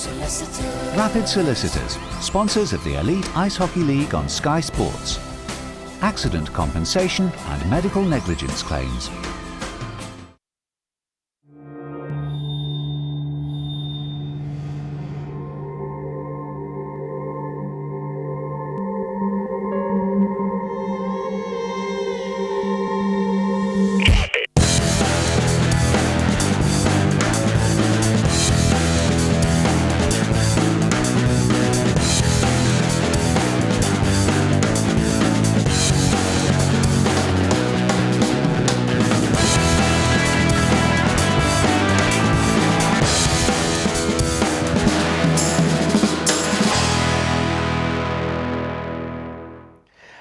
Solicitors. Rapid Solicitors, sponsors of the Elite Ice Hockey League on Sky Sports. Accident compensation and medical negligence claims.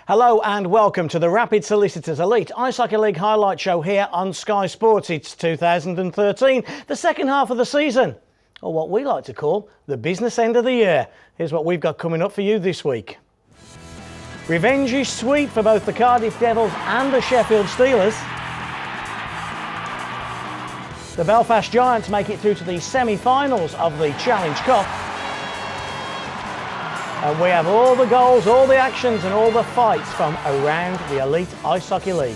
Hello and welcome to the Rapid Solicitors Elite Ice Hockey League highlight show here on Sky Sports. It's 2013, the second half of the season, or what we like to call the business end of the year. Here's what we've got coming up for you this week. Revenge is sweet for both the Cardiff Devils and the Sheffield Steelers. The Belfast Giants make it through to the semi-finals of the Challenge Cup. And we have all the goals, all the actions and all the fights from around the Elite Ice Hockey League.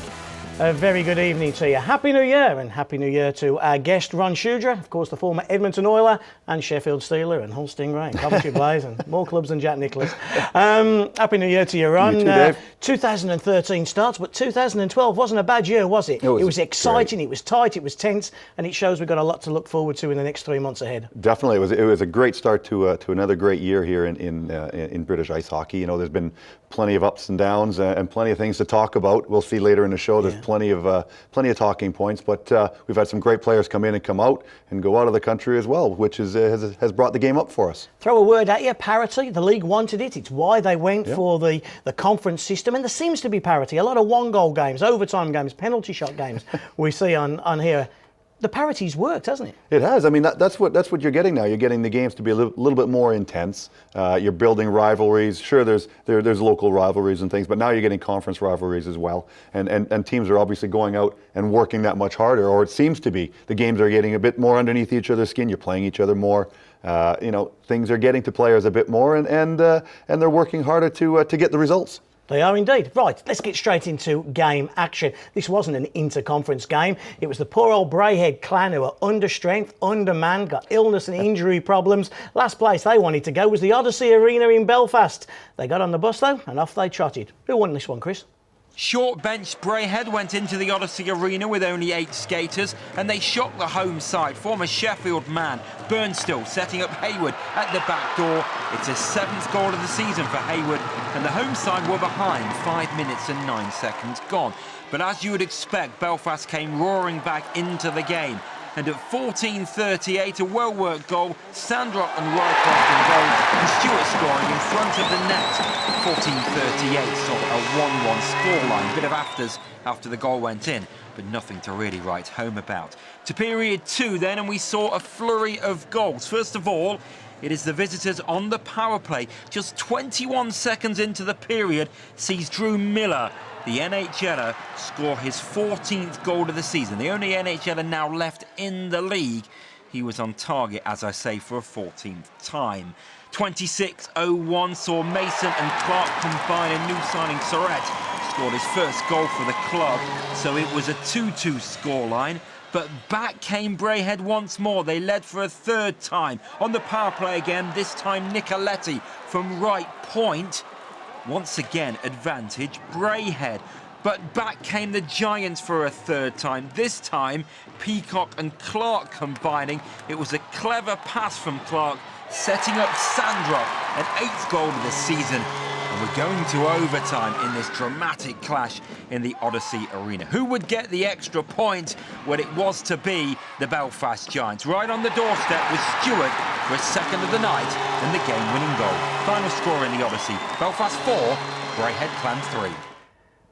A very good evening to you. Happy New Year, and Happy New Year to our guest Ron Shudra, of course the former Edmonton Oiler and Sheffield Steeler and Hull Stingray and Coventry Blaze and more clubs than Jack Nicklaus. Happy New Year to you, Ron. You too, Dave. 2013 starts, but 2012 wasn't a bad year, was it? It was exciting, great. It was tight, it was tense, and it shows we've got a lot to look forward to in the next 3 months ahead. Definitely, it was a great start to another great year here in British ice hockey. You know, there's been plenty of ups and downs and plenty of things to talk about. We'll see later in the show. There's plenty of talking points, but we've had some great players come in and come out and go out of the country as well, which has brought the game up for us. Throw a word at you, parity. The league wanted it. It's why they went for the conference system, and there seems to be parity. A lot of one-goal games, overtime games, penalty shot games we see on here. The parity's worked, hasn't it? It has. I mean, that's what you're getting now. You're getting the games to be a little bit more intense. You're building rivalries. Sure, there's local rivalries and things, but now you're getting conference rivalries as well. And teams are obviously going out and working that much harder, or it seems to be. The games are getting a bit more underneath each other's skin. You're playing each other more. Things are getting to players a bit more, and they're working harder to get the results. They are indeed. Right, let's get straight into game action. This wasn't an inter-conference game. It was the poor old Braehead clan who were under strength, undermanned, got illness and injury problems. Last place they wanted to go was the Odyssey Arena in Belfast. They got on the bus though, and off they trotted. Who won this one, Chris? Short bench Braehead went into the Odyssey Arena with only 8 skaters, and they shocked the home side. Former Sheffield man Burnstill setting up Hayward at the back door. It's his 7th goal of the season for Hayward, and the home side were behind, 5 minutes and 9 seconds gone. But as you would expect, Belfast came roaring back into the game. And at 14:38, a well-worked goal, Sandrock and Rycroft in goal, and Stewart scoring in front of the net. 14:38 saw a 1-1 scoreline, bit of afters after the goal went in, but nothing to really write home about. To period 2 then, and we saw a flurry of goals. First of all, it is the visitors on the power play. Just 21 seconds into the period, sees Drew Miller, the NHLer, score his 14th goal of the season. The only NHLer now left in the league. He was on target, as I say, for a 14th time. 26:01 saw Mason and Clark combine, and new signing Surratt scored his first goal for the club. So it was a 2-2 scoreline. But back came Braehead once more. They led for a third time. On the power play again, this time Nicoletti from right point. Once again, advantage Braehead. But back came the Giants for a third time. This time, Peacock and Clark combining. It was a clever pass from Clark, setting up Sandrock, an 8th goal of the season. And we're going to overtime in this dramatic clash in the Odyssey Arena. Who would get the extra point? Well, it was to be the Belfast Giants. Right on the doorstep was Stewart for his 2nd of the night and the game-winning goal. Final score in the Odyssey, Belfast 4, Braehead Clan 3.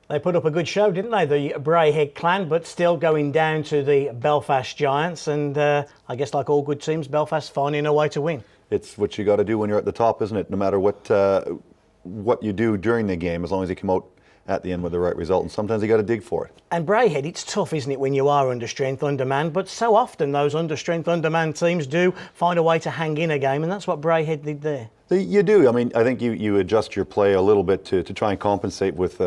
They put up a good show, didn't they, the Braehead clan, but still going down to the Belfast Giants. And I guess like all good teams, Belfast finding a way to win. It's what you got to do when you're at the top, isn't it? No matter what you do during the game, as long as you come out at the end with the right result, and sometimes you got to dig for it. And Braehead, it's tough, isn't it, when you are under strength, undermanned, but so often those under strength, undermanned teams do find a way to hang in a game, and that's what Braehead did there. You do. I mean, I think you adjust your play a little bit to try and compensate with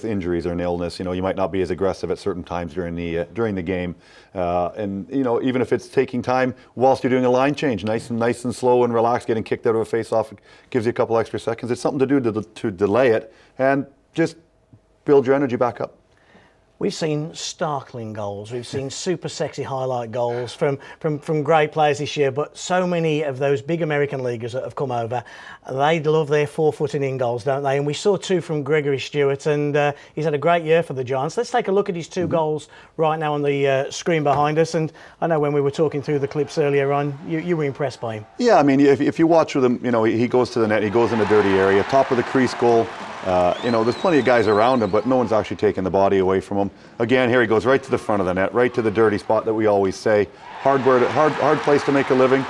injuries or an illness. You know, you might not be as aggressive at certain times during the game, and you know, even if it's taking time whilst you're doing a line change, nice and slow and relaxed, getting kicked out of a face-off, it gives you a couple extra seconds. It's something to do to delay it and just build your energy back up. We've seen startling goals. We've seen super sexy highlight goals from great players this year, but so many of those big American leaguers that have come over, they love their 4-footing in goals, don't they? And we saw 2 from Gregory Stewart, and he's had a great year for the Giants. Let's take a look at his 2 goals right now on the screen behind us. And I know when we were talking through the clips earlier on, you were impressed by him. Yeah, I mean, if you watch with him, you know, he goes to the net, he goes in the dirty area, top of the crease goal. You know, there's plenty of guys around him, but no one's actually taking the body away from him. Again, here he goes right to the front of the net, right to the dirty spot that we always say. Hard place to make a living.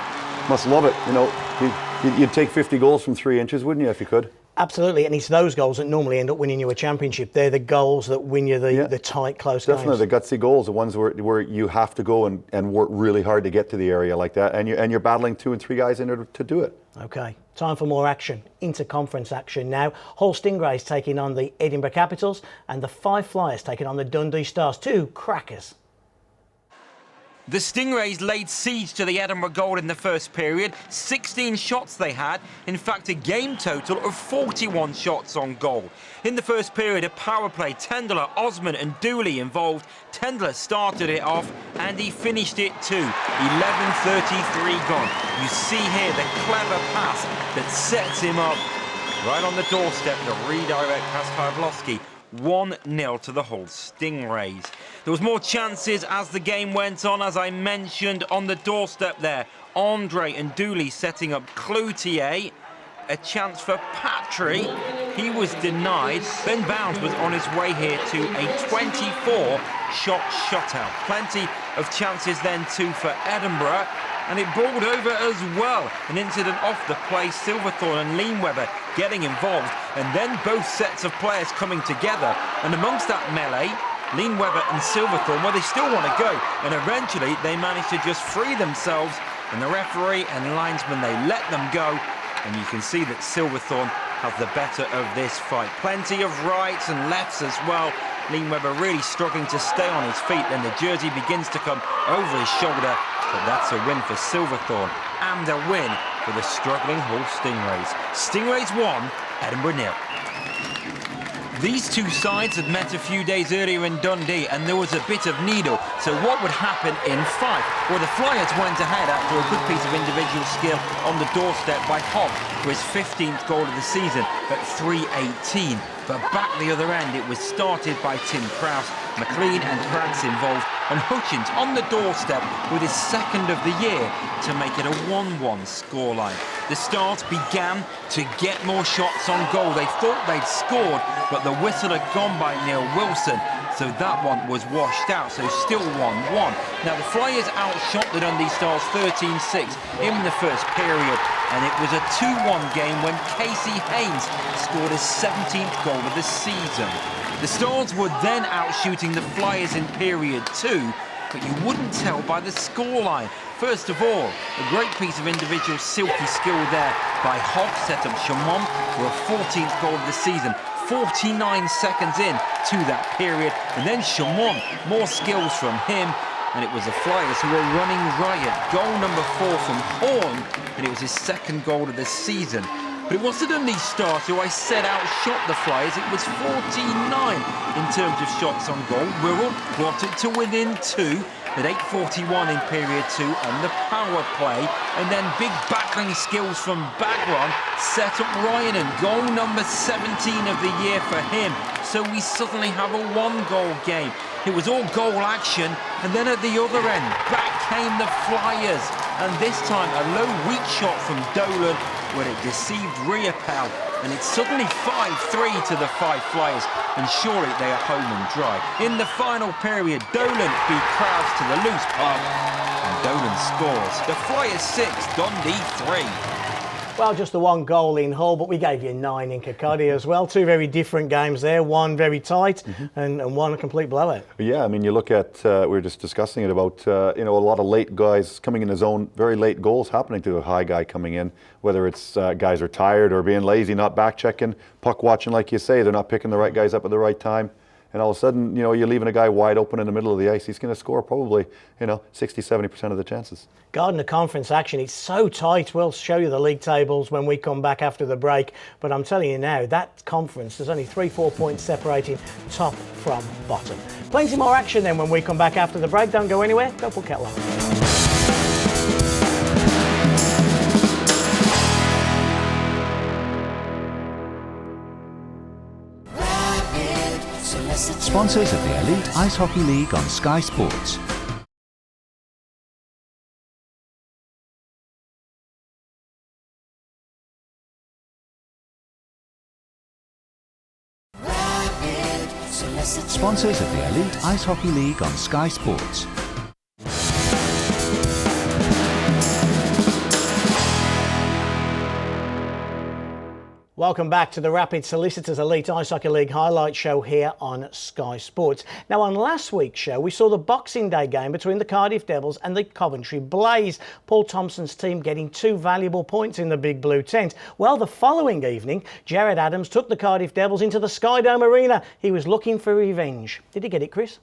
Must love it. You know, you'd take 50 goals from 3 inches, wouldn't you, if you could? Absolutely, and it's those goals that normally end up winning you a championship. They're the goals that win you the tight, close games. Definitely, the gutsy goals, the ones where you have to go and work really hard to get to the area like that, and you're battling 2 and 3 guys in there to do it. Okay, time for more action. Inter-conference action now. Hull Stingrays taking on the Edinburgh Capitals, and the Five Flyers taking on the Dundee Stars. 2 crackers. The Stingrays laid siege to the Edinburgh goal in the first period. 16 shots they had. In fact, a game total of 41 shots on goal. In the first period, a power play, Tendler, Osman and Dooley involved. Tendler started it off and he finished it too. 11:33 gone. You see here the clever pass that sets him up right on the doorstep to redirect past Pavlovsky. 1-0 to the Hull Stingrays. There was more chances as the game went on, as I mentioned, on the doorstep there. Andre and Dooley setting up Cloutier. A chance for Patry. He was denied. Ben Bounds was on his way here to a 24-shot shutout. Plenty of chances then too for Edinburgh. And it balled over as well. An incident off the play, Silverthorne and Leanweber getting involved, and then both sets of players coming together. And amongst that melee, Leanweber and Silverthorne, well, they still want to go, and eventually they managed to just free themselves, and the referee and linesman, they let them go, and you can see that Silverthorne has the better of this fight. Plenty of rights and lefts as well. Leanweber really struggling to stay on his feet, then the jersey begins to come over his shoulder, but that's a win for Silverthorne and a win for the struggling Hull Stingrays. Stingrays 1, Edinburgh 0. These 2 sides had met a few days earlier in Dundee and there was a bit of needle. So what would happen in Fife? Well, the Flyers went ahead after a good piece of individual skill on the doorstep by Hogg for his 15th goal of the season at 3:18. But back the other end, it was started by Tim Krause, McLean and Krantz involved, and Hutchins on the doorstep with his 2nd of the year to make it a 1-1 scoreline. The Stars began to get more shots on goal. They thought they'd scored, but the whistle had gone by Neil Wilson, so that one was washed out, so still 1-1. Now the Flyers outshot the Dundee Stars 13-6 in the first period, and it was a 2-1 game when Casey Haynes scored his 17th goal of the season. The Stars were then outshooting the Flyers in period 2, but you wouldn't tell by the scoreline. First of all, a great piece of individual silky skill there by Hogg, set up Chamon for a 14th goal of the season. 49 seconds in to that period, and then Chamon, more skills from him, and it was the Flyers who were running riot. Goal number 4 from Horn, and it was his 2nd goal of the season. But it was the Dundee Stars who I said outshot the Flyers. It was 49 in terms of shots on goal. Wirral brought it to within 2 at 8:41 in period 2 on the power play, and then big battling skills from Bagron set up Ryan, and goal number 17 of the year for him. So we suddenly have a 1-goal game. It was all goal action, and then at the other end, back came the Flyers, and this time a low weak shot from Dolan where it deceived Riopel, and it's suddenly 5-3 to the Five Flyers, and surely they are home and dry. In the final period, Dolan beat Krause to the loose puck, and Dolan scores. The Flyers 6, Dundee 3. Well, just the one goal in Hull, but we gave you 9 in Kirkcaldy as well. 2 very different games there. One very tight and one a complete blowout. Yeah, I mean, you look at, we were just discussing it about, a lot of late guys coming in the zone, very late goals happening to a high guy coming in, whether it's guys are tired or being lazy, not back checking, puck watching, like you say, they're not picking the right guys up at the right time. And all of a sudden, you're leaving a guy wide open in the middle of the ice. He's going to score probably, 60, 70% of the chances. Gardner Conference action, it's so tight. We'll show you the league tables when we come back after the break. But I'm telling you now, that conference, there's only 3-4 points separating top from bottom. Plenty more action then when we come back after the break. Don't go anywhere. Go for Kettle. Sponsors of the Elite Ice Hockey League on Sky Sports. Sponsors of the Elite Ice Hockey League on Sky Sports. Welcome back to the Rapid Solicitors Elite Ice Hockey League highlight show here on Sky Sports. Now, on last week's show, we saw the Boxing Day game between the Cardiff Devils and the Coventry Blaze. Paul Thompson's team getting 2 valuable points in the Big Blue tent. Well, the following evening, Jared Adams took the Cardiff Devils into the Skydome Arena. He was looking for revenge. Did he get it, Chris?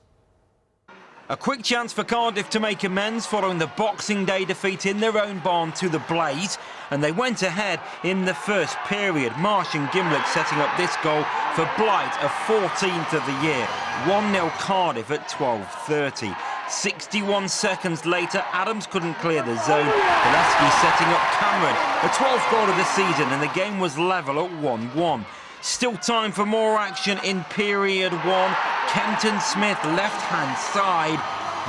A quick chance for Cardiff to make amends following the Boxing Day defeat in their own barn to the Blaze, and they went ahead in the first period. Marsh and Gimlet setting up this goal for Blight, a 14th of the year. 1-0 Cardiff at 12:30. 61 seconds later, Adams couldn't clear the zone. Gillespie setting up Cameron, a 12th goal of the season, and the game was level at 1-1. Still time for more action in period 1. Kenton Smith, left-hand side.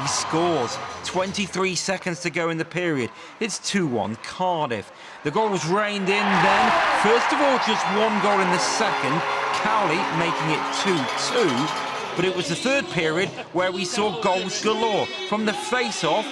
He scores. 23 seconds to go in the period. It's 2-1 Cardiff. The goal was reined in then. First of all, just 1 goal in the second. Cowley making it 2-2. But it was the third period where we saw goals galore. From the face-off,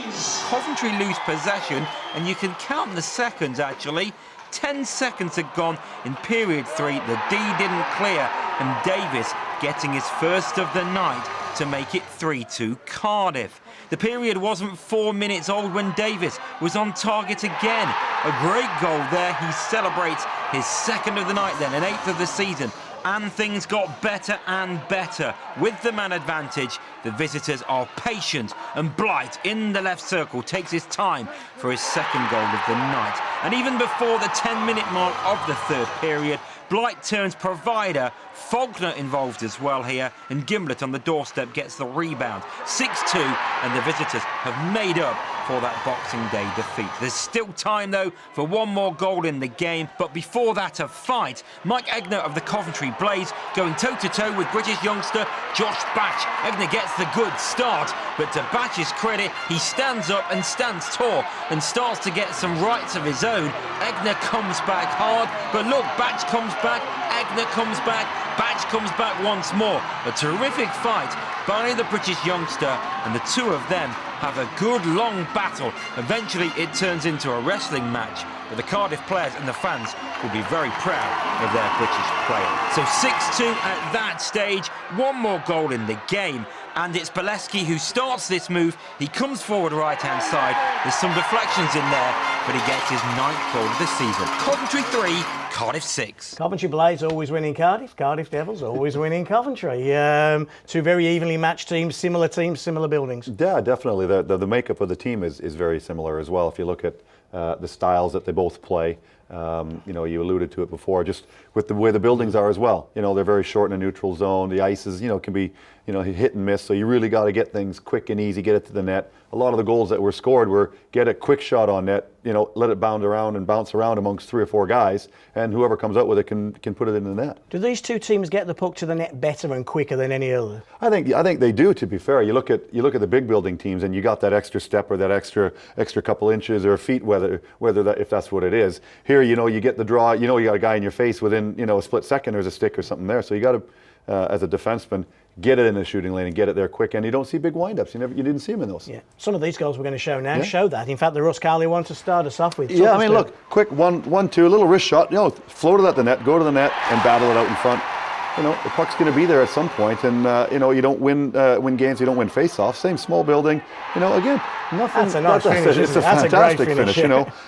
Coventry lose possession, and you can count the seconds actually. 10 seconds had gone in period 3. The D didn't clear, and Davis getting his first of the night to make it 3-2 Cardiff. The period wasn't 4 minutes old when Davis was on target again. A great goal there. He celebrates his second of the night then, an 8th of the season. And things got better and better. With the man advantage, the visitors are patient, and Blight in the left circle takes his time for his second goal of the night. And even before the 10-minute mark of the third period, Blight turns provider. Faulkner involved as well here, and Gimlet on the doorstep gets the rebound. 6-2, and the visitors have made up for that Boxing Day defeat. There's still time though for 1 more goal in the game, but before that a fight. Mike Egner of the Coventry Blaze going toe-to-toe with British youngster Josh Batch. Egner gets the good start, but to Batch's credit, he stands up and stands tall and starts to get some rights of his own. Egner comes back hard, but look, Batch comes back, Egner comes back, Batch comes back once more. A terrific fight by the British youngster, and the two of them have a good long battle. Eventually it turns into a wrestling match, but the Cardiff players and the fans will be very proud of their British player. So 6-2 at that stage, 1 more goal in the game, and it's Bileski who starts this move. He comes forward right-hand side. There's some deflections in there, but he gets his 9th goal of the season. Coventry 3, Cardiff 6. Coventry Blaze always winning Cardiff. Cardiff Devils always winning Coventry. 2 very evenly matched teams, similar buildings. Yeah, definitely. The makeup of the team is very similar as well. If you look at the styles that they both play, you alluded to it before, just with the way the buildings are as well. They're very short in a neutral zone. The ices, can be, hit and miss. So you really got to get things quick and easy, get it to the net. A lot of the goals that were scored were get a quick shot on net, let it bounce around amongst 3 or 4 guys, and whoever comes out with it can put it in the net. Do these 2 teams get the puck to the net better and quicker than any other? I think they do. To be fair, you look at the big building teams, and you got that extra step or that extra couple inches or feet, whether that, if that's what it is. Here, you get the draw. You got a guy in your face within a split second. There's a stick or something there. So you got to, as a defenseman, get it in the shooting lane and get it there quick, and you don't see big wind-ups. You didn't see them in those. Yeah, some of these goals we're going to show now show that. In fact, the Russ Cowley one to start us off with. Yeah, I mean, look, quick 1-2, a little wrist shot, float it at the net, go to the net, and battle it out in front. The puck's going to be there at some point, and you don't win games, you don't win face-offs. Same small building, again, nothing. That's a nice finish. It's a fantastic finish.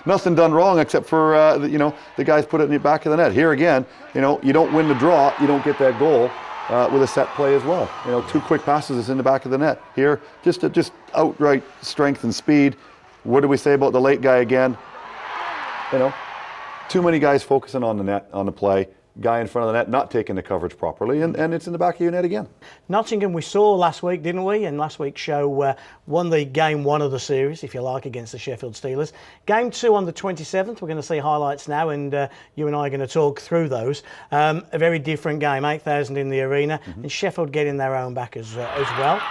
Nothing done wrong except for the guys put it in the back of the net. Here again, you don't win the draw, you don't get that goal with a set play as well. 2 quick passes is in the back of the net. Here, just outright strength and speed. What do we say about the late guy again? Too many guys focusing on the net, on the play. Guy in front of the net not taking the coverage properly, and it's in the back of your net again. Nottingham we saw last week, didn't we? And last week's show won the game 1 of the series, if you like, against the Sheffield Steelers. Game 2 on the 27th. We're going to see highlights now, and you and I are going to talk through those. A very different game, 8,000 in the arena, and Sheffield getting their own back as well.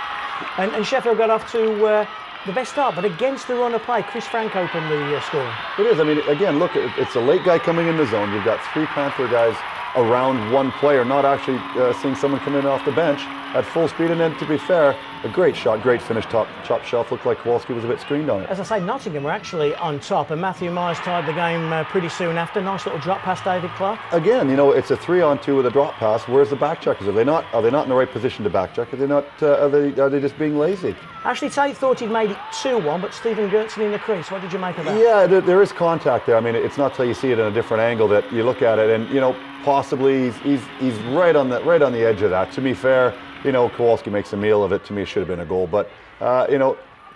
And Sheffield got off to the best start, but against the run of play, Chris Frank opened the scoring. It is. I mean, again, look, it's a late guy coming in the zone. You've got 3 Panther guys around one player, not actually seeing someone come in off the bench at full speed. And then, to be fair, a great shot, great finish, top shelf. Looked like Kowalski was a bit screened on it. As I say, Nottingham were actually on top, and Matthew Myers tied the game pretty soon after. Nice little drop past David Clark. Again, it's a 3-on-2 with a drop pass. Where's the back checkers? Are they not in the right position to back check? Are they not? Are they just being lazy? Ashley Tate thought he'd made it 2-1, but Stephen Gertson in the crease. What did you make of that? Yeah, there is contact there. I mean, it's not till you see it in a different angle that you look at it, and possibly he's right on the edge of that. To be fair, Kowalski makes a meal of it. To me, it should have been a goal, but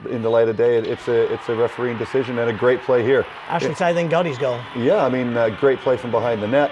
in the light of day, it's a refereeing decision and a great play here. Ashley Tate then got his goal. Yeah, I mean, great play from behind the net.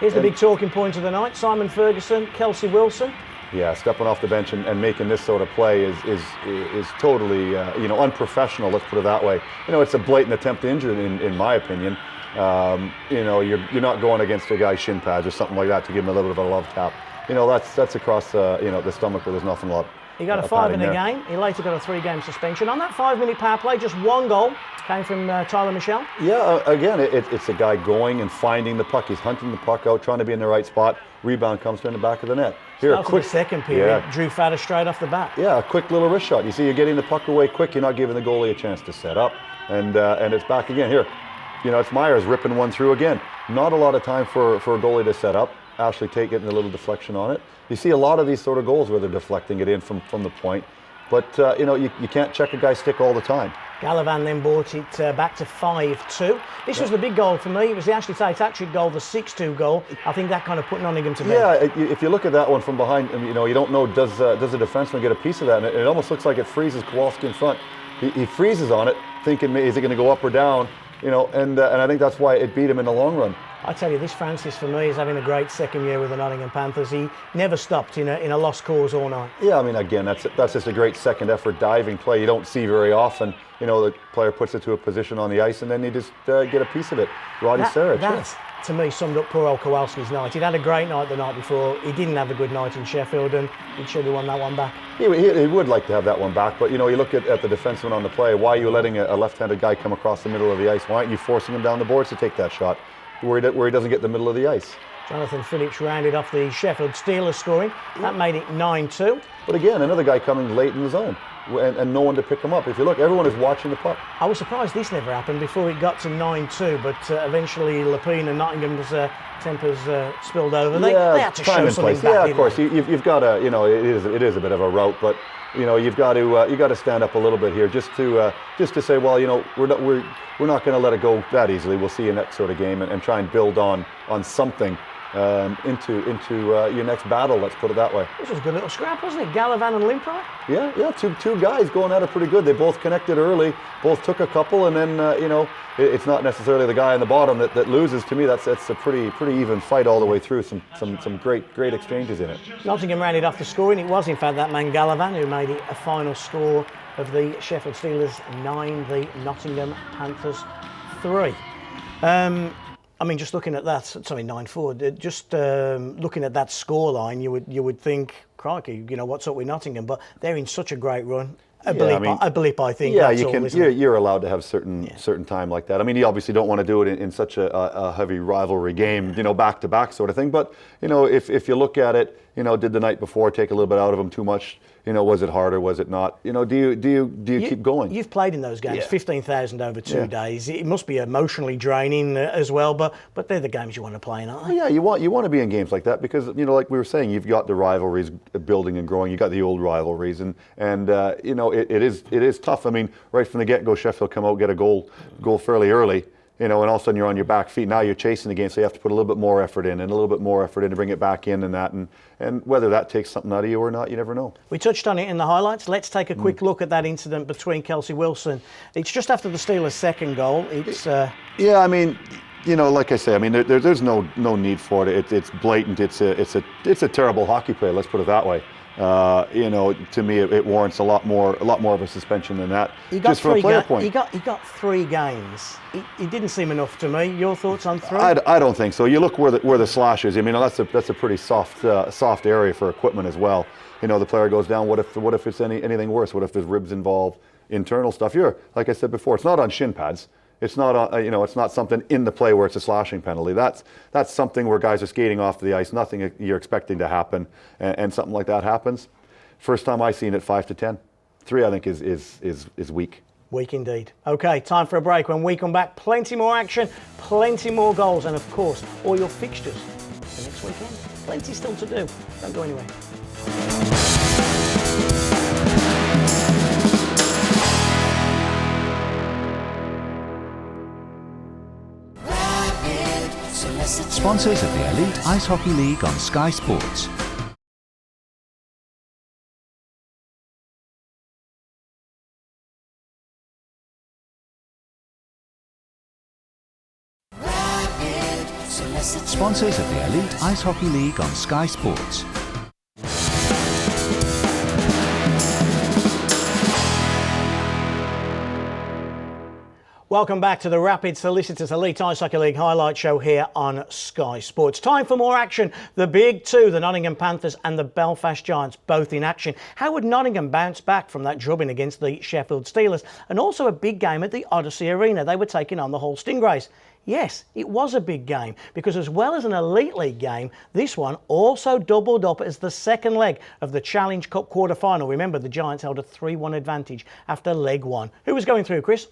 Here's the big talking point of the night: Simon Ferguson, Kelsey Wilson. Yeah, stepping off the bench and making this sort of play is totally unprofessional. Let's put it that way. It's a blatant attempt to injure, in my opinion. You're not going against a guy's shin pads or something like that to give him a little bit of a love tap. That's across the stomach where there's nothing a lot. He got a 5 in the game. He later got a 3-game suspension. On that 5-minute power play, just 1 goal came from Tyler Michel. Yeah, again, it's a guy going and finding the puck. He's hunting the puck out, trying to be in the right spot. Rebound comes from the back of the net. Here, a quick second period. Drew Fader straight off the bat. Yeah, a quick little wrist shot. You see, you're getting the puck away quick. You're not giving the goalie a chance to set up, and it's back again. Here, it's Myers ripping one through again. Not a lot of time for a goalie to set up. Ashley Tate getting a little deflection on it. You see a lot of these sort of goals where they're deflecting it in from the point, but you can't check a guy's stick all the time. Gallivan then brought it back to 5-2. This was the big goal for me. It was the Ashley Tate hat-trick goal, the 6-2 goal. I think that kind of put Nottingham to bed. Yeah, if you look at that one from behind, you don't know, does a defenseman get a piece of that? And it almost looks like it freezes Kowalski in front. He freezes on it, thinking, is it going to go up or down? And I think that's why it beat him in the long run. I tell you, this Francis for me is having a great second year with the Nottingham Panthers. He never stopped in a lost cause all night. Yeah, I mean, again, that's just a great second effort diving play you don't see very often. The player puts it to a position on the ice and then you just get a piece of it. Roddy Sarich. That, to me, summed up poor old Kowalski's night. He'd had a great night the night before. He didn't have a good night in Sheffield, and he should have won that one back. He would like to have that one back, but you look at the defenseman on the play. Why are you letting a left-handed guy come across the middle of the ice? Why aren't you forcing him down the boards to take that shot where he doesn't get the middle of the ice? Jonathan Phillips rounded off the Sheffield Steelers scoring. That made it 9-2. But again, another guy coming late in the zone and no one to pick him up. If you look, everyone is watching the puck. I was surprised this never happened before it got to 9-2, but eventually Lepine and Nottingham's tempers spilled over. They had to show something back. Yeah, of course. You've got to, it is a bit of a rout, but you've got to stand up a little bit here just to say, well, we're not going to let it go that easily. We'll see you next sort of game and try and build on something into your next battle. Let's put it that way. This was a good little scrap, wasn't it? Gallivan and Limpride. Yeah. Two guys going at it pretty good. They both connected early. Both took a couple, and then it's not necessarily the guy on the bottom that loses. To me, that's a pretty even fight all the way through. Some great exchanges in it. Nottingham rounded off the scoring. It was in fact that man Gallivan who made it a final score of the Sheffield Steelers 9, the Nottingham Panthers 3. I mean, just looking at that, 9-4. Just looking at that scoreline, you would think, crikey, what's up with Nottingham? But they're in such a great run. a blip, I think. Yeah, that's you all, can. isn't it? You're allowed to have certain time like that. I mean, you obviously don't want to do it in such a heavy rivalry game, back to back sort of thing. But if you look at it, did the night before take a little bit out of them too much? Was it hard or was it not? Do you keep going? You've played in those games, 15,000 over 2 days. It must be emotionally draining as well. But they're the games you want to play in, aren't they? Yeah, you want to be in games like that because like we were saying, you've got the rivalries building and growing. You got the old rivalries, and it is tough. I mean, right from the get-go, Sheffield come out, get a goal fairly early. And all of a sudden you're on your back feet. Now you're chasing the game, so you have to put a little bit more effort in and a little bit more effort in to bring it back in and that. And whether that takes something out of you or not, you never know. We touched on it in the highlights. Let's take a quick look at that incident between Kelsey Wilson. It's just after the Steelers' second goal. It's yeah, I mean, like I say, I mean, there's no need for it. It's blatant. It's a terrible hockey play. Let's put it that way. To me, it warrants a lot more of a suspension than that. Just from a player point. He got 3 games. It didn't seem enough to me. Your thoughts on 3? I don't think so. You look where the slash is. I mean, that's a pretty soft area for equipment as well. The player goes down. What if it's anything worse? What if there's ribs involved, internal stuff? Like I said before, it's not on shin pads. It's not it's not something in the play where it's a slashing penalty. That's something where guys are skating off the ice, nothing you're expecting to happen, and something like that happens. First time I seen it, 5 to 10. 3, I think, is weak. Weak indeed. Okay, time for a break. When we come back, plenty more action, plenty more goals, and of course, all your fixtures for next weekend. Plenty still to do. Don't go anywhere. Sponsors of the Elite Ice Hockey League on Sky Sports. Sponsors of the Elite Ice Hockey League on Sky Sports. Welcome back to the Rapid Solicitors Elite Ice Hockey League highlight show here on Sky Sports. Time for more action. The big two, the Nottingham Panthers and the Belfast Giants, both in action. How would Nottingham bounce back from that drubbing against the Sheffield Steelers? And also a big game at the Odyssey Arena. They were taking on the Hull Stingrays. Yes, it was a big game because as well as an Elite League game, this one also doubled up as the second leg of the Challenge Cup quarter-final. Remember, the Giants held a 3-1 advantage after leg 1. Who was going through, Chris?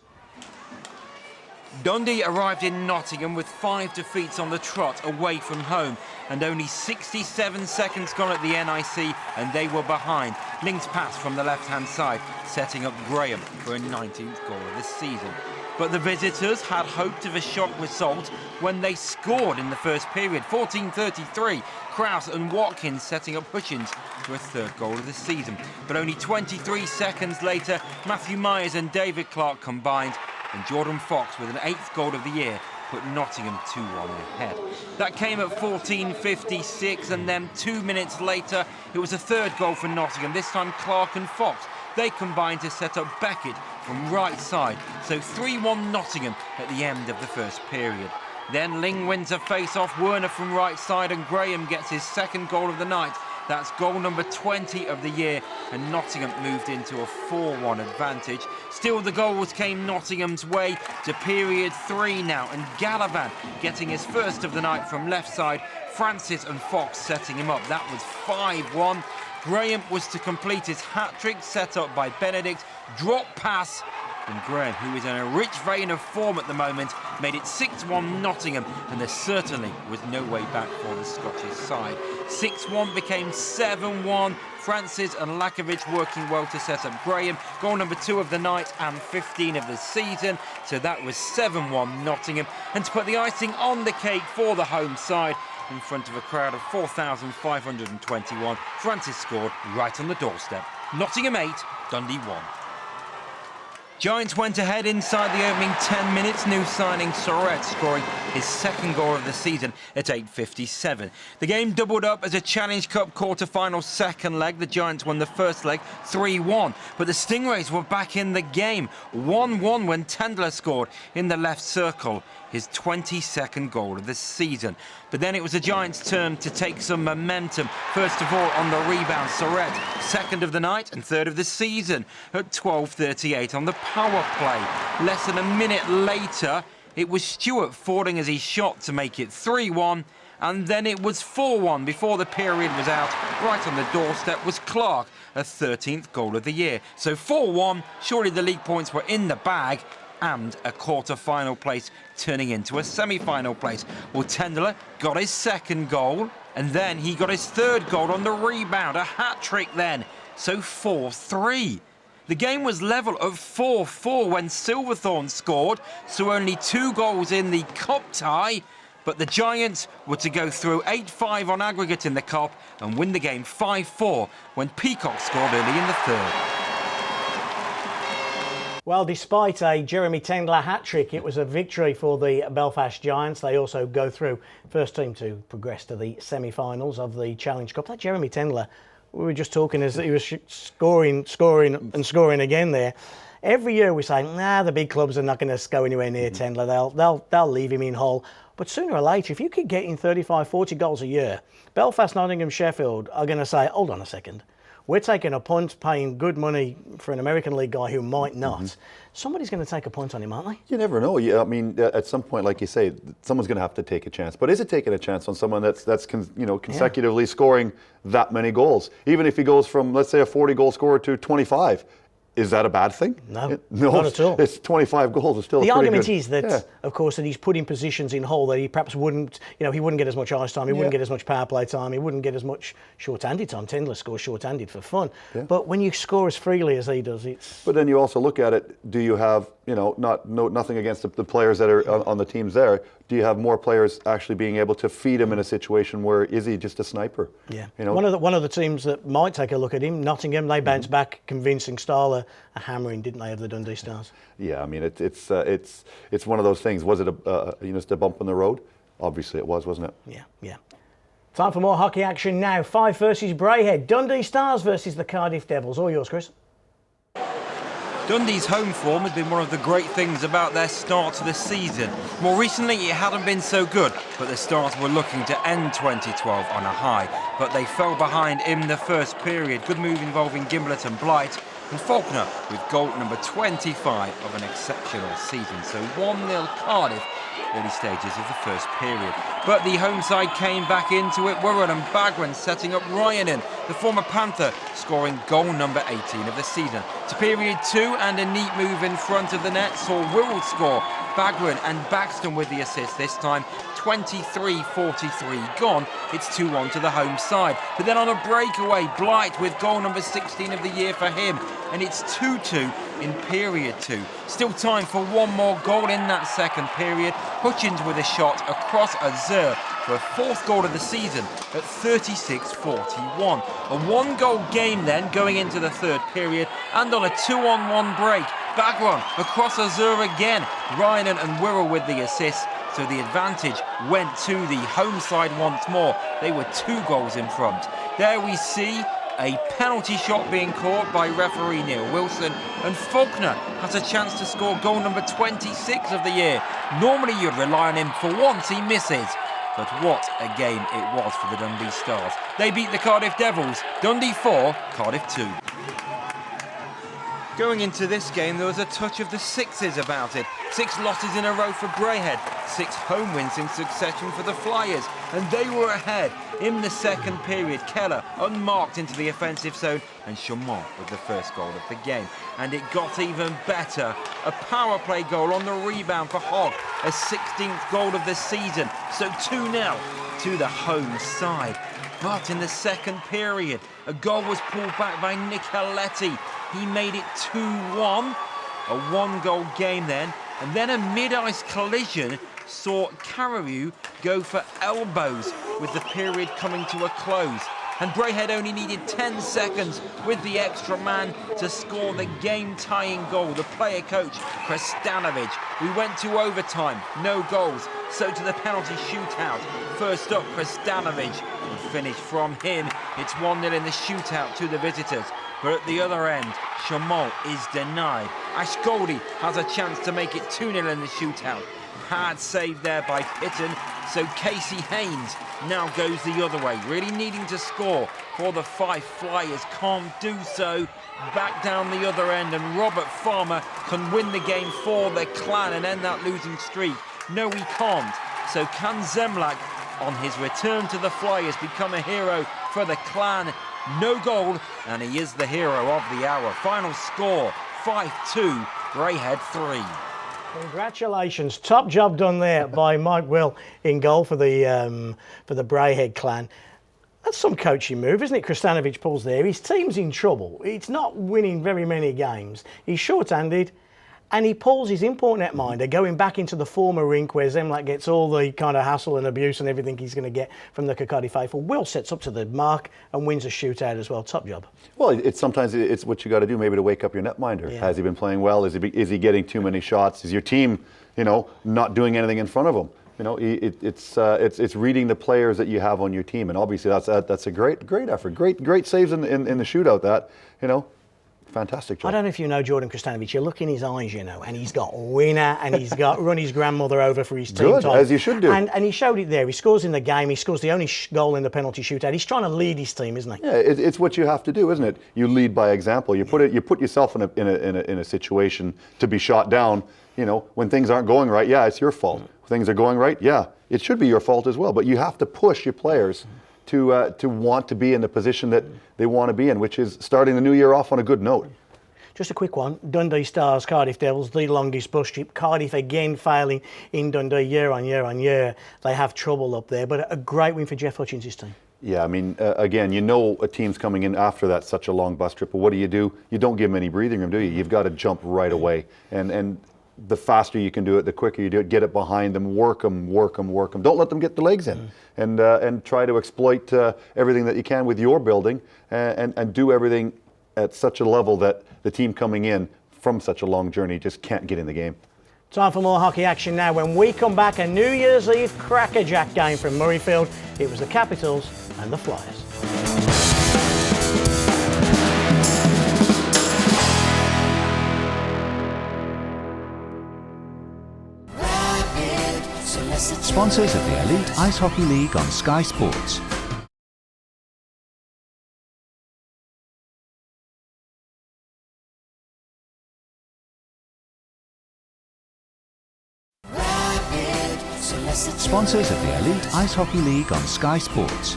Dundee arrived in Nottingham with 5 defeats on the trot away from home and only 67 seconds gone at the NIC and they were behind. Ling's pass from the left-hand side, setting up Graham for a 19th goal of the season. But the visitors had hoped of a shock result when they scored in the first period. 14:33, Krause and Watkins setting up Hutchins for a 3rd goal of the season. But only 23 seconds later, Matthew Myers and David Clark combined, and Jordan Fox with an 8th goal of the year put Nottingham 2-1 ahead. That came at 14:56, and then 2 minutes later it was a 3rd goal for Nottingham, this time Clark and Fox. They combined to set up Beckett from right side, so 3-1 Nottingham at the end of the first period. Then Ling wins a face-off, Werner from right side, and Graham gets his 2nd goal of the night. That's goal number 20 of the year, and Nottingham moved into a 4-1 advantage. Still, the goals came Nottingham's way to period 3 now, and Gallivan getting his 1st of the night from left side, Francis and Fox setting him up. That was 5-1. Graham was to complete his hat-trick set up by Benedict, drop pass, and Graham, who is in a rich vein of form at the moment, made it 6-1 Nottingham, and there certainly was no way back for the Scottish side. 6-1 became 7-1. Francis and Lakovic working well to set up Graham. Goal number 2 of the night and 15 of the season. So that was 7-1 Nottingham. And to put the icing on the cake for the home side, in front of a crowd of 4,521, Francis scored right on the doorstep. Nottingham 8, Dundee 1. Giants went ahead inside the opening 10 minutes. New signing Surratt scoring his second goal of the season at 8:57. The game doubled up as a Challenge Cup quarter-final second leg. The Giants won the first leg 3-1, but the Stingrays were back in the game. 1-1 when Tendler scored in the left circle, his 22nd goal of the season. But then it was the Giants' turn to take some momentum. First of all, on the rebound, Surratt, second of the night and third of the season at 12:38 on the power play. Less than a minute later, it was Stewart falling as he shot to make it 3-1, and then it was 4-1 before the period was out. Right on the doorstep was Clark, a 13th goal of the year. So 4-1, surely the league points were in the bag, and a quarter-final place turning into a semi-final place. Well, Tendler got his second goal, and then he got his third goal on the rebound, a hat-trick then. So 4-3. The game was level at 4-4 when Silverthorne scored, so only 2 goals in the cup tie. But the Giants were to go through 8-5 on aggregate in the cup and win the game 5-4 when Peacock scored early in the third. Well, despite a Jeremy Tendler hat-trick, it was a victory for the Belfast Giants. They also go through first team to progress to the semi-finals of the Challenge Cup. That Jeremy Tendler, we were just talking as he was scoring again there. Every year we say, the big clubs are not going to go anywhere near Tendler. They'll leave him in Hull. But sooner or later, if you keep getting 35, 40 goals a year, Belfast, Nottingham, Sheffield are going to say, hold on a second. We're taking a punt, paying good money for an American League guy who might not. Somebody's going to take a punt on him, aren't they? You never know. I mean, at some point, like you say, someone's going to have to take a chance. But is it taking a chance on someone that's consecutively scoring that many goals? Even if he goes from, let's say, a 40-goal scorer to 25, is that a bad thing? No, not at all. It's 25 goals. It's still the pretty argument good. is that, of course, that he's put in positions in Hull that he perhaps wouldn't, he wouldn't get as much ice time, he wouldn't get as much power play time, he wouldn't get as much short-handed time. Tendler scores short-handed for fun. Yeah. But when you score as freely as he does, it's... But then you also look at it, do you have, nothing against the players that are on the teams there, do you have more players actually being able to feed him in a situation where is he just a sniper? Yeah. One of the teams that might take a look at him, Nottingham, they bounced back, convincing style, a hammering, didn't they, of the Dundee Stars? Yeah, I mean, it's one of those things. Was it just a bump in the road? Obviously it was, wasn't it? Yeah. Time for more hockey action now. Fife versus Braehead. Dundee Stars versus the Cardiff Devils. All yours, Chris. Dundee's home form has been one of the great things about their start to the season. More recently, it hadn't been so good, but the Stars were looking to end 2012 on a high. But they fell behind in the first period. Good move involving Gimblett and Blight, and Faulkner with goal number 25 of an exceptional season. So 1-0 Cardiff, early stages of the first period. But the home side came back into it. Wirral and Bagran setting up Ryanen, the former Panther, scoring goal number 18 of the season. To period 2, and a neat move in front of the net saw Wirral score. Bagran and Baxton with the assist this time. 23-43 gone. It's 2-1 to the home side. But then on a breakaway, Blight with goal number 16 of the year for him. And it's 2-2 in period 2. Still time for one more goal in that second period. Hutchins with a shot across Azur for a 4th goal of the season at 36-41. A 1-goal game then going into the third period, and on a 2-on-1 break, Bagran across Azur again. Ryanen and Wirral with the assist. So the advantage went to the home side once more. They were 2 goals in front. There we see a penalty shot being caught by referee Neil Wilson, and Faulkner has a chance to score goal number 26 of the year. Normally you'd rely on him, for once he misses. But what a game it was for the Dundee Stars. They beat the Cardiff Devils, Dundee 4, Cardiff 2. Going into this game, there was a touch of the sixes about it. 6 losses in a row for Braehead, 6 home wins in succession for the Flyers, and they were ahead in the second period. Keller unmarked into the offensive zone, and Chamont with the first goal of the game. And it got even better. A power play goal on the rebound for Hogg, a 16th goal of the season, so 2-0 to the home side. But in the second period, a goal was pulled back by Nicoletti. He made it 2-1, a 1-goal game then, and then a mid-ice collision saw Carreau go for elbows with the period coming to a close. and Braehead only needed 10 seconds with the extra man to score the game-tying goal. The player coach, Krestanovic. We went to overtime, no goals, so to the penalty shootout. First up, Krestanovic. Finish from him. It's 1-0 in the shootout to the visitors. But at the other end, Chaumont is denied. Ashgoldi has a chance to make it 2-0 in the shootout. Hard save there by Pitton. So Casey Haynes now goes the other way, really needing to score for the Fife Flyers. Can't do so. Back down the other end, and Robert Farmer can win the game for the Clan and end that losing streak. No, he can't. So can Zemlak, on his return to the Flyers, become a hero for the Clan? No goal, and he is the hero of the hour. Final score, 5-2, Braehead 3. Congratulations, top job done there by Mike Will in goal for the Braehead Clan. That's some coaching move, isn't it? Krestanovic pulls there. His team's in trouble. It's not winning very many games. He's short-handed, and he pulls his import netminder going back into the former rink where Zemlak gets all the kind of hassle and abuse and everything he's going to get from the Kirkcaldy faithful. Will sets up to the mark and wins a shootout as well. Top job. Well, sometimes it's what you got to do, maybe to wake up your netminder. Yeah. Has he been playing well? Is he getting too many shots? Is your team, not doing anything in front of him? It's reading the players that you have on your team, and obviously that's a great effort, great saves in the shootout. Fantastic job. I don't know if you know Jordan Krestanovic. You look in his eyes, and he's got winner, and he's got run his grandmother over for his team. Good, as you should do. And he showed it there. He scores in the game. He scores the only goal in the penalty shootout. He's trying to lead his team, isn't he? Yeah, it's what you have to do, isn't it? You lead by example. You put yourself in a situation to be shot down. When things aren't going right, yeah, it's your fault. When things are going right, yeah, it should be your fault as well. But you have to push your players to want to be in the position that they want to be in, which is starting the new year off on a good note. Just a quick one. Dundee Stars, Cardiff Devils, the longest bus trip. Cardiff again failing in Dundee year on year on year. They have trouble up there, but a great win for Jeff Hutchins' team. Yeah, I mean, again, a team's coming in after that, such a long bus trip. But what do? You don't give them any breathing room, do you? You've got to jump right away. And the faster you can do it, the quicker you do it. Get it behind them, work them. Don't let them get the legs in. And try to exploit everything that you can with your building and do everything at such a level that the team coming in from such a long journey just can't get in the game. Time for more hockey action now. When we come back, a New Year's Eve crackerjack game from Murrayfield. It was the Capitals and the Flyers. Sponsors of the Elite Ice Hockey League on Sky Sports. Sponsors of the Elite Ice Hockey League on Sky Sports.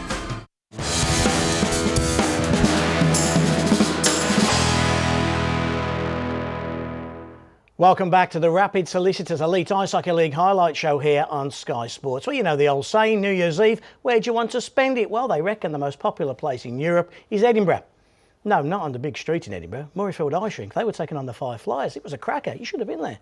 Welcome back to the Rapid Solicitors Elite Ice Hockey League highlight show here on Sky Sports. Well, you know the old saying, New Year's Eve, where'd you want to spend it? Well, they reckon the most popular place in Europe is Edinburgh. No, not on the big street in Edinburgh, Murrayfield Ice Rink. They were taking on the Fife Flyers. It was a cracker. You should have been there.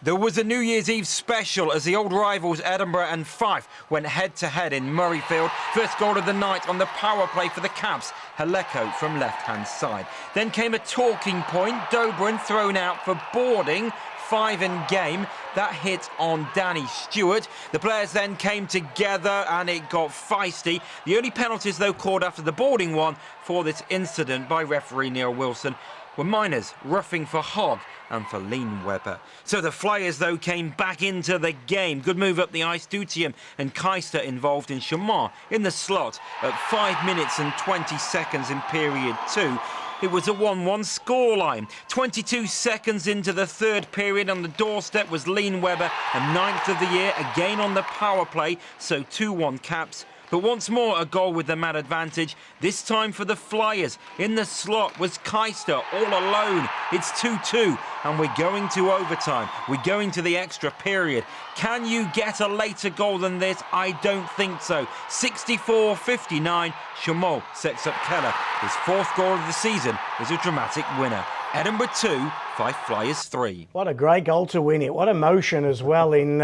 There was a New Year's Eve special as the old rivals Edinburgh and Fife went head-to-head in Murrayfield. First goal of the night on the power play for the Caps, Haleko from left-hand side. Then came a talking point, Dobrin thrown out for boarding, 5 in game. That hit on Danny Stewart. The players then came together and it got feisty. The only penalties, though, called after the boarding one for this incident by referee Neil Wilson were minors, roughing for Hogg and for Lean Webber. So the Flyers, though, came back into the game. Good move up the ice, Dutium and Keister involved in Chaumont in the slot at 5 minutes and 20 seconds in period 2. It was a 1-1 scoreline. 22 seconds into the third period on the doorstep was Lean Webber, a 9th of the year, again on the power play, so 2-1 Caps. But once more, a goal with the man advantage, this time for the Flyers. In the slot was Keister, all alone. It's 2-2, and we're going to overtime. We're going to the extra period. Can you get a later goal than this? I don't think so. 64-59, Chaumont sets up Keller. His 4th goal of the season is a dramatic winner. Edinburgh 2, Fife Flyers 3. What a great goal to win it. What emotion as well in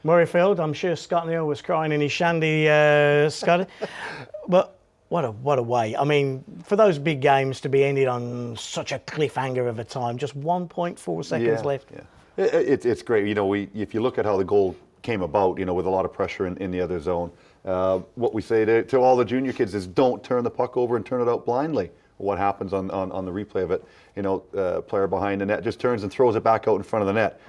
Murrayfield. I'm sure Scott Neal was crying in his shandy, Scott. But What a way. I mean, for those big games to be ended on such a cliffhanger of a time, just 1.4 seconds left. Yeah. It's great. If you look at how the goal came about, with a lot of pressure in the other zone, what we say to all the junior kids is don't turn the puck over and turn it out blindly. What happens on the replay of it, player behind the net just turns and throws it back out in front of the net.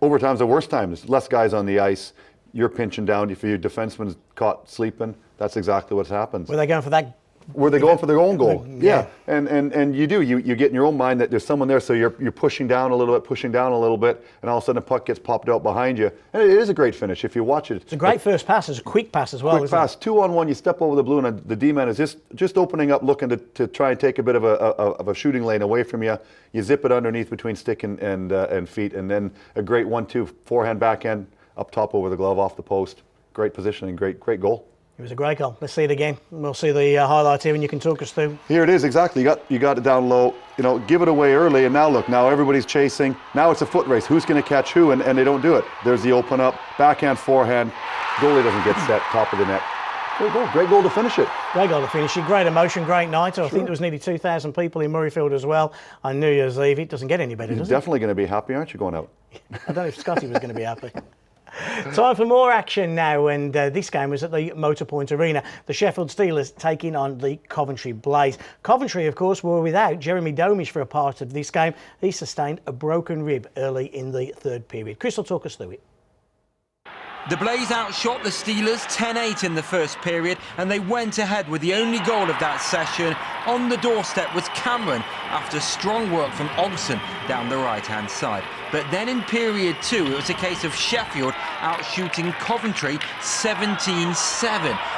Overtime's the worst time. There's less guys on the ice. You're pinching down. If your defenseman's caught sleeping, that's exactly what happens. Were they going for that? Were they going for their own goal? Yeah. And you get in your own mind that there's someone there, so you're pushing down a little bit, and all of a sudden the puck gets popped out behind you. And it is a great finish if you watch it. It's a great first pass. It's a quick pass as well. Quick pass, 2-on-1. You step over the blue, and the D-man is just opening up, looking to try and take a bit of a shooting lane away from you. You zip it underneath between stick and feet, and then a great 1-2 forehand backhand up top over the glove off the post. Great positioning, great goal. It was a great goal. Let's see it again. We'll see the highlights here, and you can talk us through. Here it is, exactly. You got it down low. Give it away early, and now look. Now everybody's chasing. Now it's a foot race. Who's going to catch who? And they don't do it. There's the open up, backhand, forehand. Goalie doesn't get set. Top of the net. Great goal to finish it. Great goal to finish it. Great emotion. Great night. I think there was nearly 2,000 people in Murrayfield as well on New Year's Eve. It doesn't get any better, does it? You're definitely going to be happy, aren't you, going out? I don't know if Scotty was going to be happy. Time for more action now, and this game was at the Motorpoint Arena. The Sheffield Steelers taking on the Coventry Blaze. Coventry, of course, were without Jeremy Domish for a part of this game. He sustained a broken rib early in the third period. Chris will talk us through it. The Blaze outshot the Steelers 10-8 in the first period, and they went ahead with the only goal of that session. On the doorstep was Cameron after strong work from Ogson down the right-hand side. But then in period 2, it was a case of Sheffield outshooting Coventry 17-7.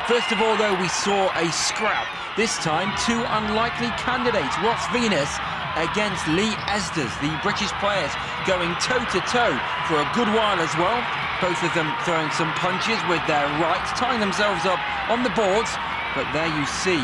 First of all, though, we saw a scrap. This time, two unlikely candidates, Ross Venus against Lee Esders, the British players going toe-to-toe for a good while as well. Both of them throwing some punches with their rights, tying themselves up on the boards. But there you see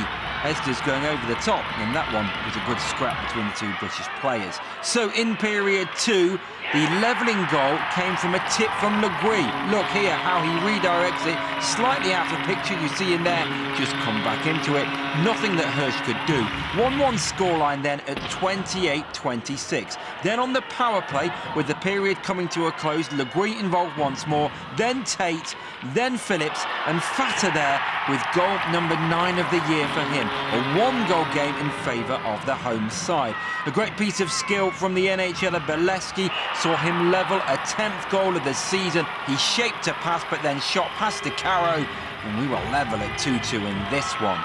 Esders going over the top, and that one was a good scrap between the two British players. So in period 2, the levelling goal came from a tip from Le Gris. Look here how he redirects it, slightly out of picture, you see in there, just come back into it. Nothing that Hirsch could do. 1-1 scoreline then at 28-26. Then on the power play, with the period coming to a close, Le Gris involved once more, then Tate, then Phillips, and Fatter there with goal number 9 of the year for him. A 1-goal game in favour of the home side. A great piece of skill from the EIHL Beleski saw him level a 10th goal of the season. He shaped a pass but then shot past De Caro, and we were level at 2-2 in this one.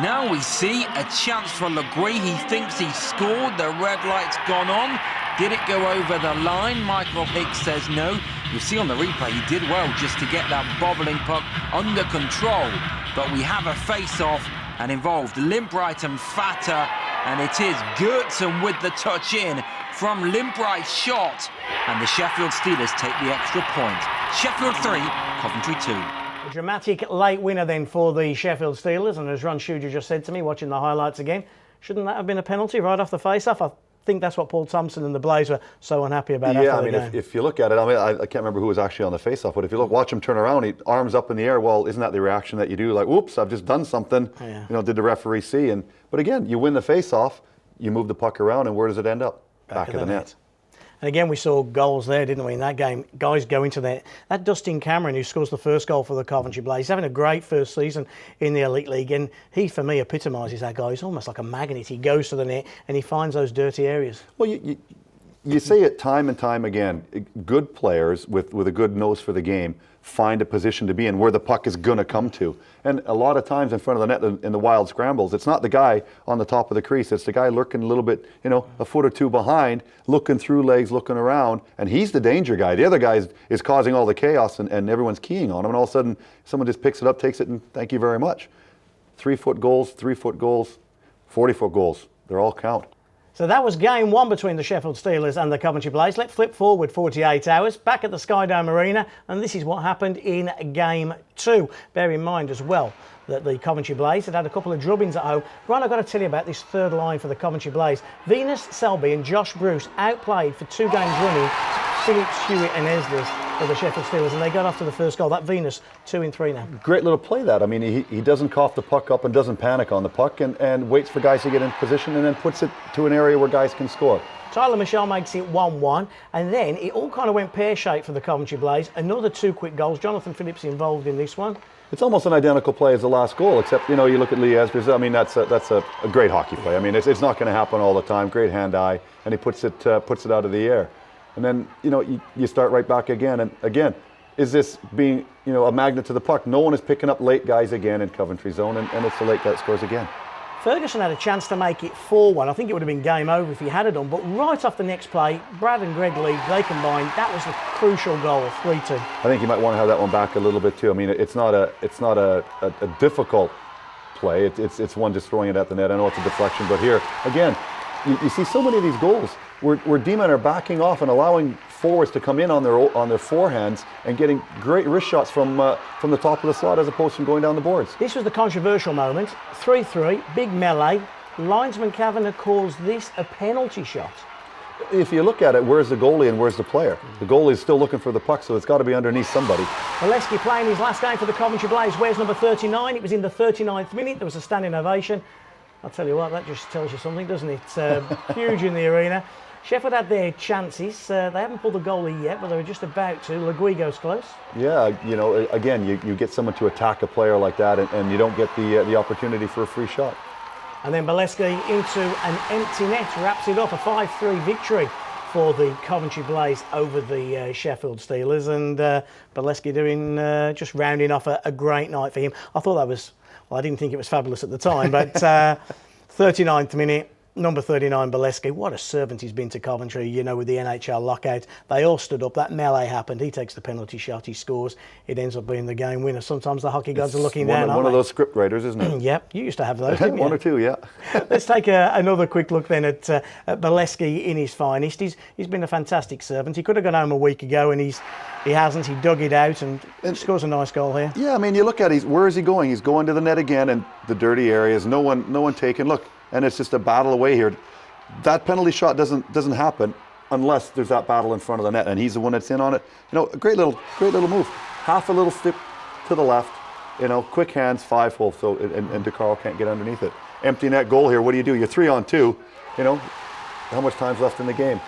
Now we see a chance for Le Gris. He thinks he scored. The red light's gone on. Did it go over the line? Michael Hicks says no. You see on the replay he did well just to get that bobbling puck under control. But we have a face-off and involved Limbright and Fatter, and it is Gertson with the touch in from Limbright's shot, and the Sheffield Steelers take the extra point. Sheffield 3, Coventry 2. A dramatic late winner then for the Sheffield Steelers, and as Ron Shudra just said to me, watching the highlights again, shouldn't that have been a penalty right off the face-off? I think that's what Paul Thompson and the Blaze were so unhappy about after the game. Yeah, I mean, if you look at it, I can't remember who was actually on the face-off, but if you watch him turn around, he arms up in the air. Well, isn't that the reaction that you do? Like, whoops, I've just done something. Yeah. Did the referee see? But again, you win the face-off, you move the puck around, and where does it end up? Back of the net. And again, we saw goals there, didn't we, in that game? Guys go into that. That Dustin Cameron, who scores the first goal for the Coventry Blaze, he's having a great first season in the Elite League, and he, for me, epitomises that guy. He's almost like a magnet. He goes to the net and he finds those dirty areas. Well, you say it time and time again. Good players with a good nose for the game find a position to be in where the puck is going to come to. And a lot of times in front of the net in the wild scrambles, it's not the guy on the top of the crease. It's the guy lurking a little bit, a foot or two behind, looking through legs, looking around. And he's the danger guy. The other guy is causing all the chaos and everyone's keying on him. And all of a sudden, someone just picks it up, takes it, and thank you very much. 3-foot goals, 3-foot goals, 40-foot goals. They all count. So that was game 1 between the Sheffield Steelers and the Coventry Blaze. Let's flip forward 48 hours, back at the Skydome Arena, and this is what happened in game 2. Bear in mind as well that the Coventry Blaze had a couple of drubbings at home. Ron, I've got to tell you about this third line for the Coventry Blaze. Venus Selby and Josh Bruce outplayed for 2 games running Phillips, Hewitt and Esders. for the Sheffield Steelers, and they got after the first goal. That Venus, 2 in 3 now. Great little play that. I mean, he doesn't cough the puck up and doesn't panic on the puck and waits for guys to get in position and then puts it to an area where guys can score. Tyler Michelle makes it 1-1, and then it all kind of went pear-shaped for the Coventry Blaze. Another 2 quick goals. Jonathan Phillips involved in this one. It's almost an identical play as the last goal, except, you look at Lee Esdras. I mean, that's a great hockey play. I mean, it's not going to happen all the time. Great hand-eye, and he puts it out of the air. And then, you start right back again. And again, is this being, a magnet to the puck? No one is picking up late guys again in Coventry zone, and it's the late guy that scores again. Ferguson had a chance to make it 4-1. I think it would have been game over if he had it done. But right off the next play, Brad and Greg Lee, they combined. That was the crucial goal, 3-2. I think you might want to have that one back a little bit too. I mean, it's not a difficult play. It's one just throwing it at the net. I know it's a deflection, but here again, you see so many of these goals where D-men are backing off and allowing forwards to come in on their forehands and getting great wrist shots from the top of the slot as opposed to going down the boards. This was the controversial moment. 3-3, big melee. Linesman Kavanagh calls this a penalty shot. If you look at it, where's the goalie and where's the player? The goalie is still looking for the puck, so it's got to be underneath somebody. Bolesky playing his last game for the Coventry Blaze. Wears number 39. It was in the 39th minute. There was a standing ovation. I'll tell you what, that just tells you something, doesn't it? Huge in the arena. Sheffield had their chances. They haven't pulled the goalie yet, but they were just about to. Leguigo's close. Yeah, again, you get someone to attack a player like that, and you don't get the opportunity for a free shot. And then Bolesky into an empty net, wraps it up, a 5-3 victory for the Coventry Blaze over the Sheffield Steelers. And Bolesky doing, just rounding off a great night for him. I thought that was, well, I didn't think it was fabulous at the time, but 39th minute. Number 39, Bolesky, what a servant he's been to Coventry, with the EIHL lockout. They all stood up, that melee happened, he takes the penalty shot, he scores, it ends up being the game winner. Sometimes the hockey gods are looking down, one of those script writers, isn't it? Yep, you used to have those, didn't you? One or two, yeah. Let's take another quick look then at Bolesky in his finest. He's been a fantastic servant. He could have gone home a week ago and he hasn't. He dug it out and scores a nice goal here. Yeah, I mean, you look at where is he going? He's going to the net again, and the dirty areas, no one taking. Look, and it's just a battle away here. That penalty shot doesn't happen unless there's that battle in front of the net, and he's the one that's in on it. A great little move. Half a little step to the left, quick hands, 5-hole, so and DeCarl can't get underneath it. Empty net goal here. What do? You're 3-on-2. How much time's left in the game?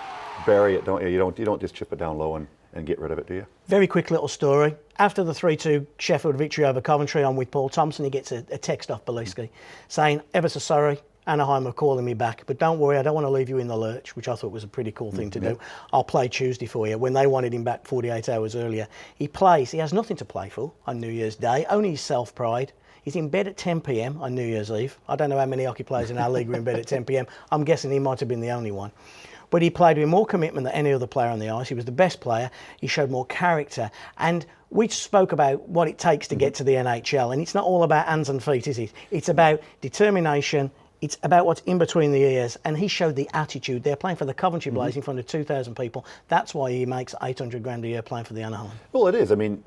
Bury it, don't you? You don't just chip it down low and get rid of it, do you? Very quick little story. After the 3-2 Sheffield victory over Coventry, I'm with Paul Thompson. He gets a text off Bolesky saying, ever so sorry, Anaheim are calling me back, but don't worry, I don't want to leave you in the lurch, which I thought was a pretty cool thing to do. I'll play Tuesday for you. When they wanted him back 48 hours earlier, he has nothing to play for on New Year's Day, only his self-pride. He's in bed at 10 p.m. on New Year's Eve. I don't know how many hockey players in our league are in bed at 10 p.m. I'm guessing he might have been the only one. But he played with more commitment than any other player on the ice. He was the best player. He showed more character. And we spoke about what it takes to get to the NHL. And it's not all about hands and feet, is it? It's about determination. It's about what's in between the ears. And he showed the attitude. They're playing for the Coventry Blaze in front of 2,000 people. That's why he makes $800,000 a year playing for the Anaheim. Well, it is. I mean,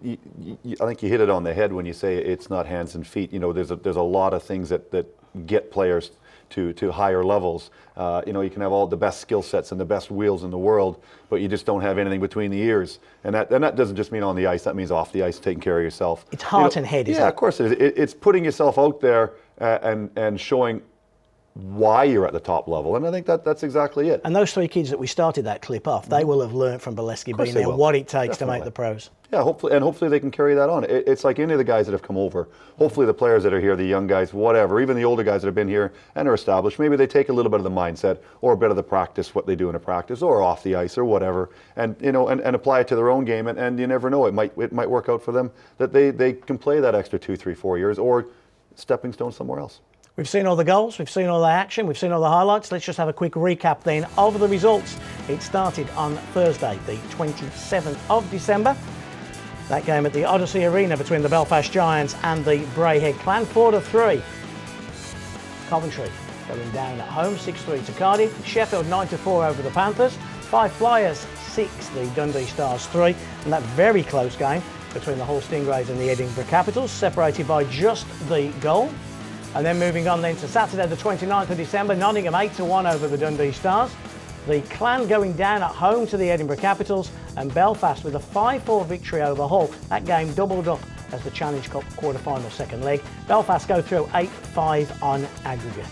I think you hit it on the head when you say it's not hands and feet. There's a lot of things that get players to higher levels. You can have all the best skill sets and the best wheels in the world, but you just don't have anything between the ears. And that doesn't just mean on the ice. That means off the ice, taking care of yourself. It's heart and head, isn't it? Yeah, of course it is. It's putting yourself out there and showing why you're at the top level, and I think that's exactly it. And those 3 kids that we started that clip off, they will have learnt from Bolesky being there what it takes to make the pros. Yeah, hopefully they can carry that on. It's like any of the guys that have come over. Hopefully the players that are here, the young guys, whatever, even the older guys that have been here and are established, maybe they take a little bit of the mindset or a bit of the practice, what they do in a practice or off the ice or whatever, and and apply it to their own game, and you never know, it might work out for them that they can play that extra 2, 3, 4 years or stepping stone somewhere else. We've seen all the goals, we've seen all the action, we've seen all the highlights. Let's just have a quick recap then of the results. It started on Thursday, the 27th of December. That game at the Odyssey Arena between the Belfast Giants and the Braehead Clan, 4-3. Coventry going down at home, 6-3 to Cardiff. Sheffield 9-4 over the Panthers. 5 Flyers, 6, the Dundee Stars 3. And that very close game between the Hull Stingrays and the Edinburgh Capitals, separated by just the goal. And then moving on then to Saturday the 29th of December, Nottingham 8-1 over the Dundee Stars. The Clan going down at home to the Edinburgh Capitals, and Belfast with a 5-4 victory over Hull. That game doubled up as the Challenge Cup quarter-final second leg. Belfast go through 8-5 on aggregate.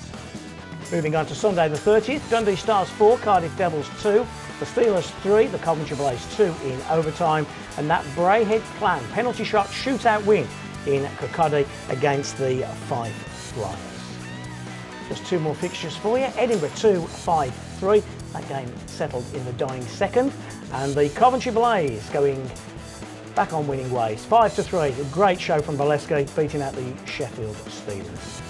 Moving on to Sunday the 30th, Dundee Stars 4, Cardiff Devils 2, the Steelers 3, the Coventry Blaze 2 in overtime, and that Braehead Clan penalty shot shootout win in Kirkcaldy against the Fife Flyers. Just two more fixtures for you. Edinburgh 2, 5-3. That game settled in the dying second. And the Coventry Blaze going back on winning ways. 5-3. A great show from Valesky, beating out the Sheffield Steelers.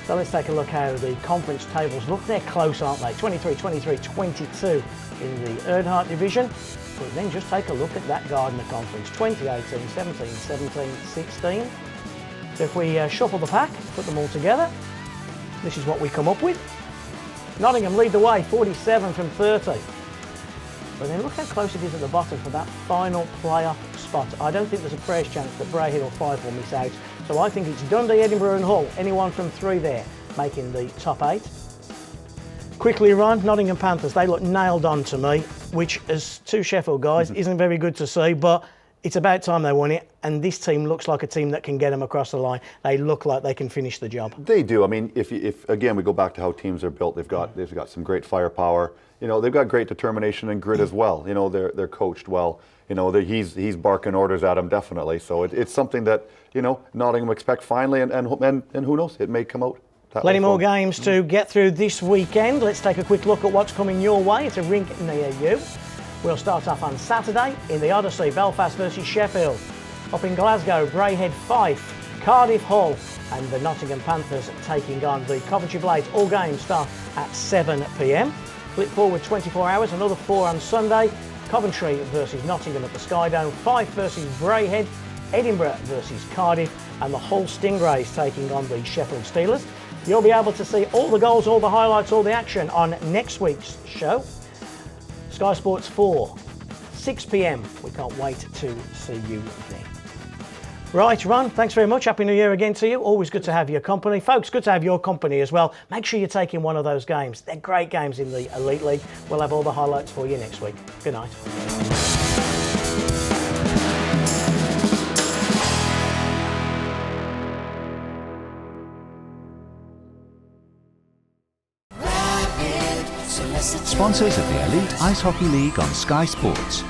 So let's take a look how the conference tables look. They're close, aren't they? 23, 23, 22 in the Earnhardt division. But then just take a look at that Gardner Conference. 20, 18, 17, 17, 16. So if we shuffle the pack, put them all together, this is what we come up with. Nottingham lead the way, 47 from 30. But then look how close it is at the bottom for that final playoff spot. I don't think there's a prayer's chance that Braehead or Fife will miss out. So I think it's Dundee, Edinburgh and Hull. Anyone from 3 there making the top 8. Quickly, Ron, Nottingham Panthers, they look nailed on to me, which as two Sheffield guys isn't very good to see, but it's about time they won it, and this team looks like a team that can get them across the line. They look like they can finish the job. They do. I mean, if again we go back to how teams are built, they've got some great firepower. You know, they've got great determination and grit as well. You know, they're coached well. You know, he's barking orders at them definitely. So it's something that, you know, Nottingham expect finally, and who knows, it may come out. Plenty more games to get through this weekend. Let's take a quick look at what's coming your way. It's a rink near you. We'll start off on Saturday in the Odyssey, Belfast versus Sheffield. Up in Glasgow, Braehead Fife, Cardiff Hull, and the Nottingham Panthers taking on the Coventry Blaze. All games start at 7 p.m. Flip forward 24 hours, another 4 on Sunday. Coventry versus Nottingham at the Skydome, Fife versus Braehead, Edinburgh versus Cardiff, and the Hull Stingrays taking on the Sheffield Steelers. You'll be able to see all the goals, all the highlights, all the action on next week's show. Sky Sports 4, 6 p.m. We can't wait to see you then. Right, Ron, thanks very much. Happy New Year again to you. Always good to have your company. Folks, good to have your company as well. Make sure you're taking one of those games. They're great games in the Elite League. We'll have all the highlights for you next week. Good night. Sponsors of the Elite Ice Hockey League on Sky Sports.